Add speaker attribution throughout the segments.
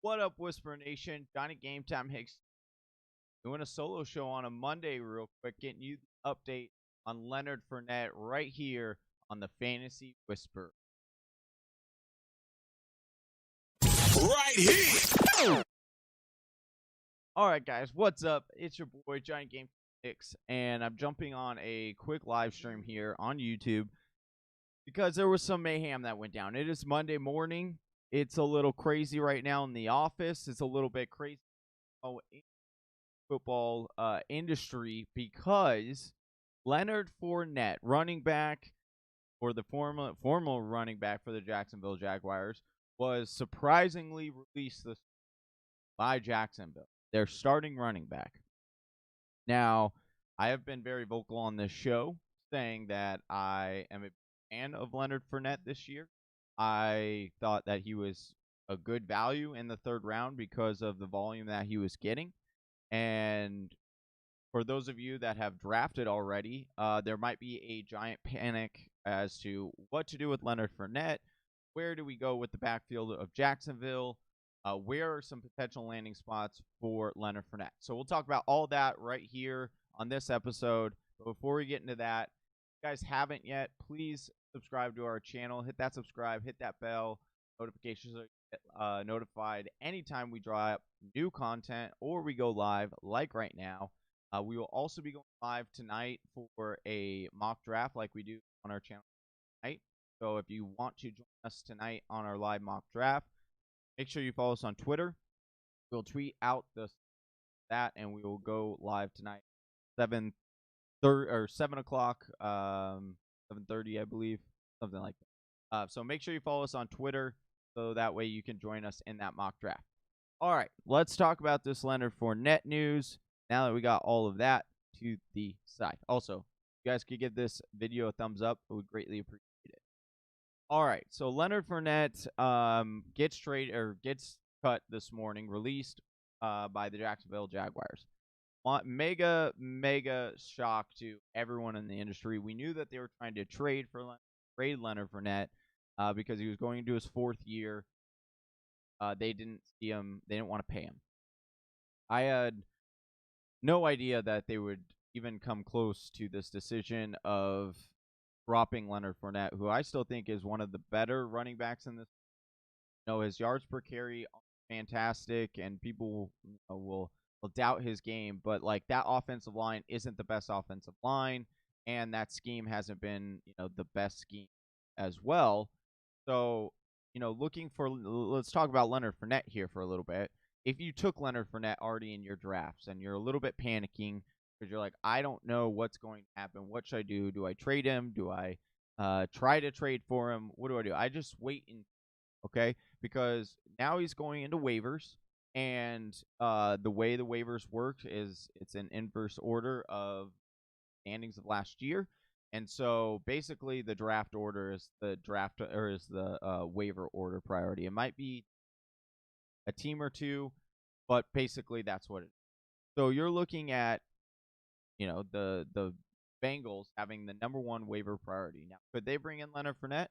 Speaker 1: What up, Whisper Nation? Johnny Gametime Hicks doing a solo show on a Monday, real quick, getting you the update on Leonard Fournette right here on the Fantasy Whisper.
Speaker 2: Right here.
Speaker 1: All right, guys, what's up? It's your boy Johnny Gametime Hicks, and I'm jumping on a quick live stream here on YouTube because there was some mayhem that went down. It is Monday morning. It's a little crazy right now in the office. It's a little bit crazy in football industry because Leonard Fournette, running back, or the former running back for the Jacksonville Jaguars, was surprisingly released by Jacksonville, their starting running back. Now, I have been very vocal on this show saying that I am a fan of Leonard Fournette this year. I thought that he was a good value in the third round because of the volume that he was getting. And for those of you that have drafted already, there might be a giant panic as to what to do with Leonard Fournette. Where do we go with the backfield of Jacksonville? Where are some potential landing spots for Leonard Fournette? So we'll talk about all that right here on this episode. But before we get into that, if you guys haven't yet, please subscribe to our channel. Hit that subscribe, hit that bell, notifications so you get notified anytime we drop new content or we go live like right now. We will also be going live tonight for a mock draft like we do on our channel tonight. So if you want to join us tonight on our live mock draft, make sure you follow us on Twitter. We'll tweet out that, and we will go live tonight, 7 o'clock, 7:30, I believe, something like that. So make sure you follow us on Twitter, so that way you can join us in that mock draft. All right, let's talk about this Leonard Fournette news. Now that we got all of that to the side. Also, if you guys could give this video a thumbs up, I would greatly appreciate it. All right, so Leonard Fournette gets cut this morning, released by the Jacksonville Jaguars. Mega shock to everyone in the industry. We knew that they were trying to trade Leonard Fournette because he was going into his fourth year. They didn't see him. They didn't want to pay him. I had no idea that they would even come close to this decision of dropping Leonard Fournette, who I still think is one of the better running backs in this. His yards per carry are fantastic, and people will doubt his game, but like that offensive line isn't the best offensive line, and that scheme hasn't been the best scheme as well. So let's talk about Leonard Fournette here for a little bit. If you took Leonard Fournette already in your drafts and you're a little bit panicking because you're like, I don't know what's going to happen. What should I do? Do I trade him? Do I try to trade for him? What do I do? I just wait okay? Because now he's going into waivers, and the way the waivers work is it's an inverse order of standings of last year. And so basically the draft order is the waiver order priority. It might be a team or two, but basically that's what it is. So you're looking at, the Bengals having the number one waiver priority. Now, could they bring in Leonard Fournette?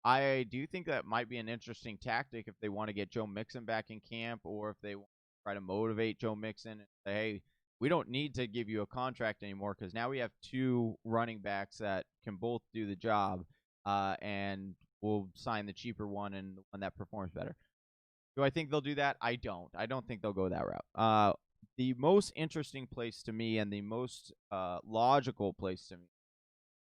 Speaker 1: I do think that might be an interesting tactic if they want to get Joe Mixon back in camp, or if they want to try to motivate Joe Mixon and say, hey, we don't need to give you a contract anymore because now we have two running backs that can both do the job, and we'll sign the cheaper one and the one that performs better. Do I think they'll do that? I don't. I don't think they'll go that route. The most interesting place to me and the most logical place to me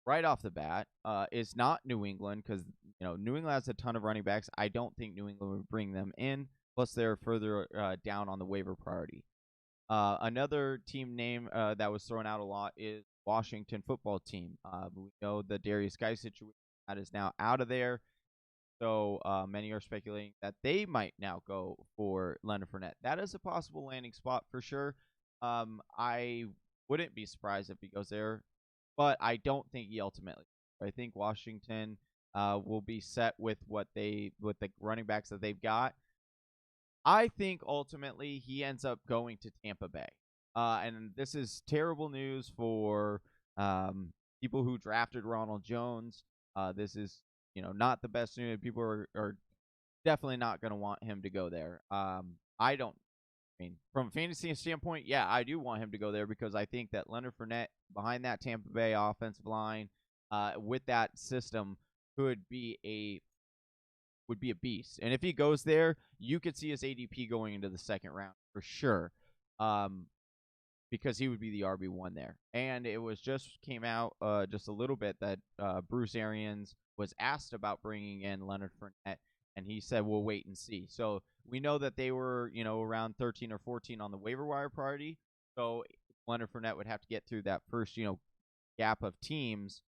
Speaker 1: right off the bat is not New England, because New England has a ton of running backs. I don't think New England would bring them in. Plus, they're further down on the waiver priority. Another team name that was thrown out a lot is Washington football team. We know the Darius Guy situation that is now out of there. So many are speculating that they might now go for Leonard Fournette. That is a possible landing spot for sure. I wouldn't be surprised if he goes there, but I don't think he ultimately. I think Washington will be set with the running backs that they've got. I think ultimately he ends up going to Tampa Bay. And this is terrible news for people who drafted Ronald Jones. This is not the best news. People are definitely not going to want him to go there. I don't. I mean, from a fantasy standpoint, yeah, I do want him to go there because I think that Leonard Fournette behind that Tampa Bay offensive line, with that system, could be a would be a beast. And if he goes there, you could see his ADP going into the second round for sure. Um, because he would be the RB1 there. And it was just came out just a little bit that Bruce Arians was asked about bringing in Leonard Fournette, and he said, we'll wait and see. So we know that they were, around 13 or 14 on the waiver wire priority. So Leonard Fournette would have to get through that first, gap of teams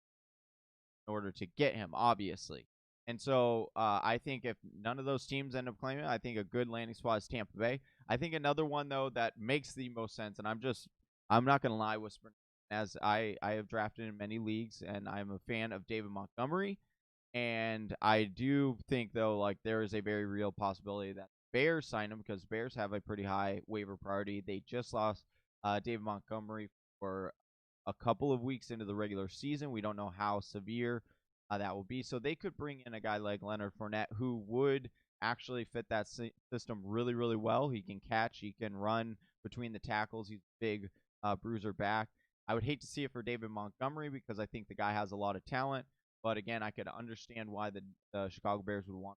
Speaker 1: in order to get him, obviously. And so I think if none of those teams end up claiming it, I think a good landing spot is Tampa Bay. I think another one, though, that makes the most sense, and I'm not going to lie, whispering, as I have drafted in many leagues, and I'm a fan of David Montgomery. And I do think, though, like there is a very real possibility that Bears sign him because Bears have a pretty high waiver priority. They just lost David Montgomery for a couple of weeks into the regular season. We don't know how severe that will be. So they could bring in a guy like Leonard Fournette who would actually fit that system really, really well. He can catch, he can run between the tackles. He's a big bruiser back. I would hate to see it for David Montgomery because I think the guy has a lot of talent. But again, I could understand why the Chicago Bears would want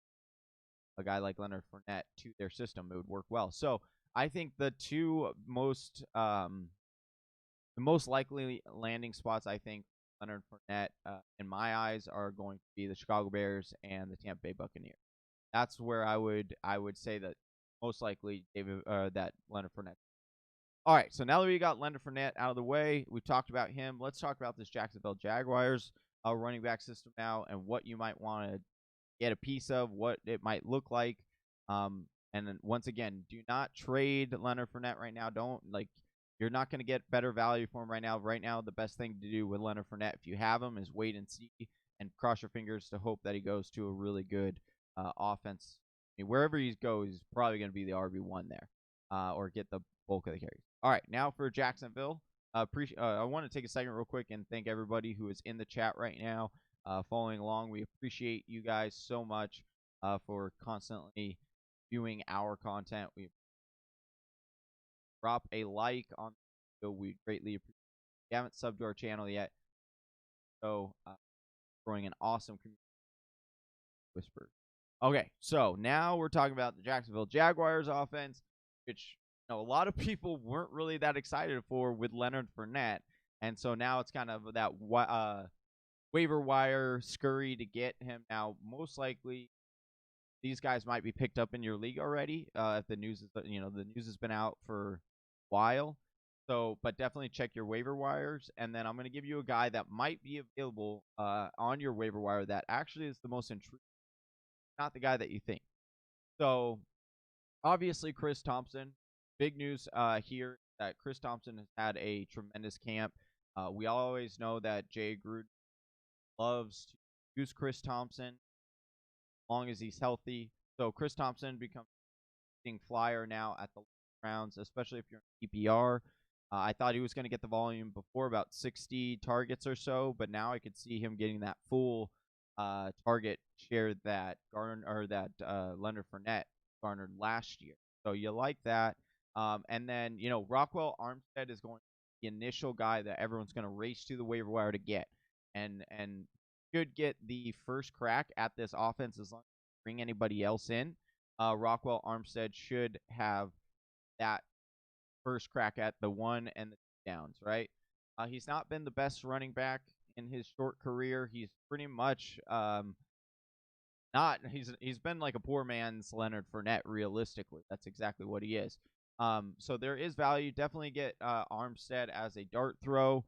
Speaker 1: a guy like Leonard Fournette to their system. It would work well. So I think the two most likely landing spots, I think, Leonard Fournette, in my eyes, are going to be the Chicago Bears and the Tampa Bay Buccaneers. That's where I would say that most likely that Leonard Fournette. All right, so now that we got Leonard Fournette out of the way, we've talked about him. Let's talk about this Jacksonville Jaguars running back system now and what you might want to get a piece of, what it might look like. And then once again, do not trade Leonard Fournette right now. You're not going to get better value for him right now. Right now, the best thing to do with Leonard Fournette, if you have him, is wait and see and cross your fingers to hope that he goes to a really good offense. I mean, wherever he goes, he's probably going to be the RB1 there or get the bulk of the carries. All right, now for Jacksonville. I want to take a second real quick and thank everybody who is in the chat right now following along. We appreciate you guys so much for constantly viewing our content. We drop a like on the video. We greatly appreciate it. If you haven't subbed to our channel yet, so growing an awesome community. Whisper. Okay, so now we're talking about the Jacksonville Jaguars offense, which a lot of people weren't really that excited for with Leonard Fournette, and so now it's kind of that waiver wire scurry to get him. Now, most likely, these guys might be picked up in your league already. If the news is, the news has been out for a while. So, but definitely check your waiver wires. And then I'm going to give you a guy that might be available on your waiver wire that actually is the most intriguing, not the guy that you think. So, obviously, Chris Thompson. Big news here that Chris Thompson has had a tremendous camp. We always know that Jay Gruden loves to use Chris Thompson as long as he's healthy. So Chris Thompson becomes a flyer now at the rounds, especially if you're in PPR. I thought he was going to get the volume before, about 60 targets or so, but now I could see him getting that full target share that Leonard Fournette garnered last year. So you like that. And then, Rockwell Armstead is going to be the initial guy that everyone's going to race to the waiver wire to get. And should get the first crack at this offense as long as you bring anybody else in. Rockwell Armstead should have that first crack at the one and the two downs, right? He's not been the best running back in his short career. He's pretty much not. He's been like a poor man's Leonard Fournette, realistically. That's exactly what he is. So there is value. Definitely get Armstead as a dart throw.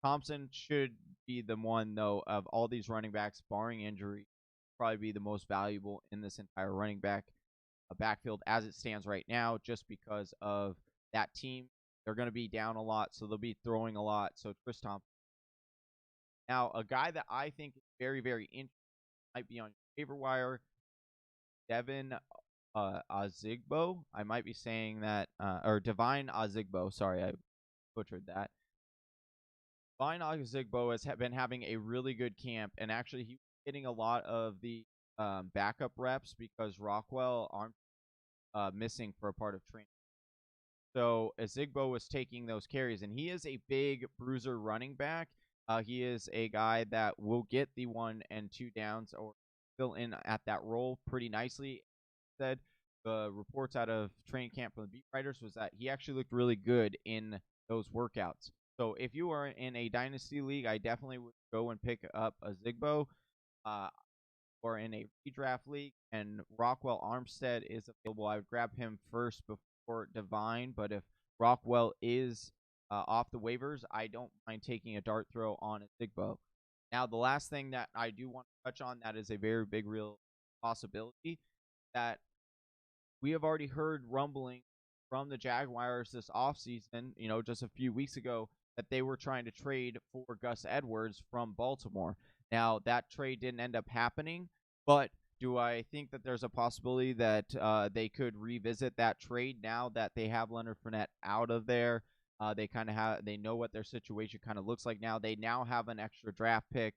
Speaker 1: Thompson should be the one, though, of all these running backs, barring injury, probably be the most valuable in this entire running backfield as it stands right now, just because of that team. They're going to be down a lot, so they'll be throwing a lot. So Chris Thompson. Now, a guy that I think is very, very interesting might be on your waiver wire, Devin Ozigbo. I might be saying that, or Divine Ozigbo. Sorry, I butchered that. Divine Ozigbo has been having a really good camp, and actually he's getting a lot of the backup reps because Rockwell aren't missing for a part of training. So Ezigbo was taking those carries, and he is a big bruiser running back. He is a guy that will get the 1 and 2 downs or fill in at that role pretty nicely. Said the reports out of training camp from the beat writers was that he actually looked really good in those workouts. So if you are in a dynasty league, I definitely would go and pick up a Zigbo. Or in a redraft league, and Rockwell Armstead is available, I would grab him first before Divine. But if Rockwell is off the waivers, I don't mind taking a dart throw on a Zigbo. Now, the last thing that I do want to touch on that is a very big real possibility that we have already heard rumbling from the Jaguars this offseason, just a few weeks ago, that they were trying to trade for Gus Edwards from Baltimore. Now, that trade didn't end up happening, but do I think that there's a possibility that they could revisit that trade now that they have Leonard Fournette out of there? They know what their situation kind of looks like now. They now have an extra draft pick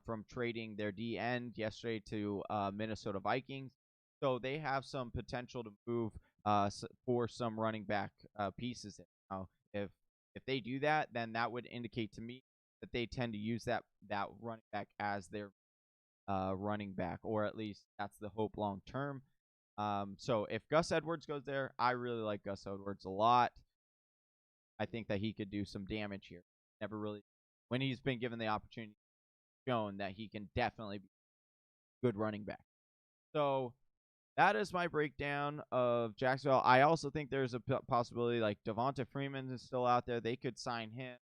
Speaker 1: from trading their D end yesterday to Minnesota Vikings. So they have some potential to move for some running back pieces. Now, if they do that, then that would indicate to me that they tend to use that running back as their running back, or at least that's the hope long term. So if Gus Edwards goes there, I really like Gus Edwards a lot. I think that he could do some damage here. Never really, when he's been given the opportunity, shown that he can definitely be a good running back. So that is my breakdown of Jacksonville. I also think there's a possibility like Devonta Freeman is still out there. They could sign him.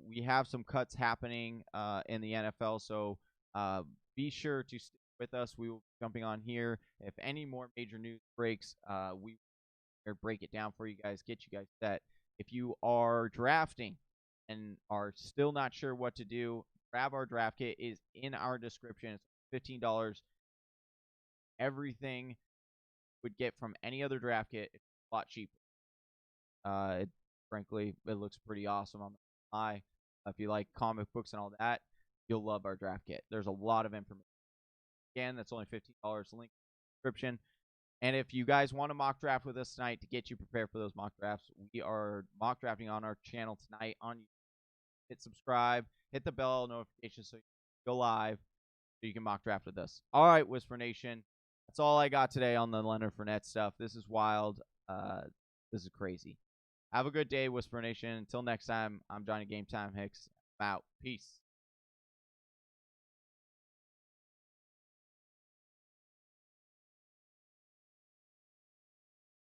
Speaker 1: We have some cuts happening in the NFL, so be sure to stick with us. We will be jumping on here. If any more major news breaks, we will break it down for you guys, get you guys set. If you are drafting and are still not sure what to do, grab our draft kit. It is in our description. It's $15. Everything would get from any other draft kit. It's a lot cheaper. Frankly, it looks pretty awesome on the eye. If you like comic books and all that, you'll love our draft kit. There's a lot of information. Again, that's only $15. Link in the description. And if you guys want to mock draft with us tonight to get you prepared for those mock drafts, we are mock drafting on our channel tonight on YouTube. Hit subscribe, hit the bell notification so you can go live so you can mock draft with us. All right, Whisper Nation. That's all I got today on the Leonard Fournette stuff. This is wild. This is crazy. Have a good day, Whisper Nation. Until next time, I'm Johnny Gametime Hicks. I'm out. Peace.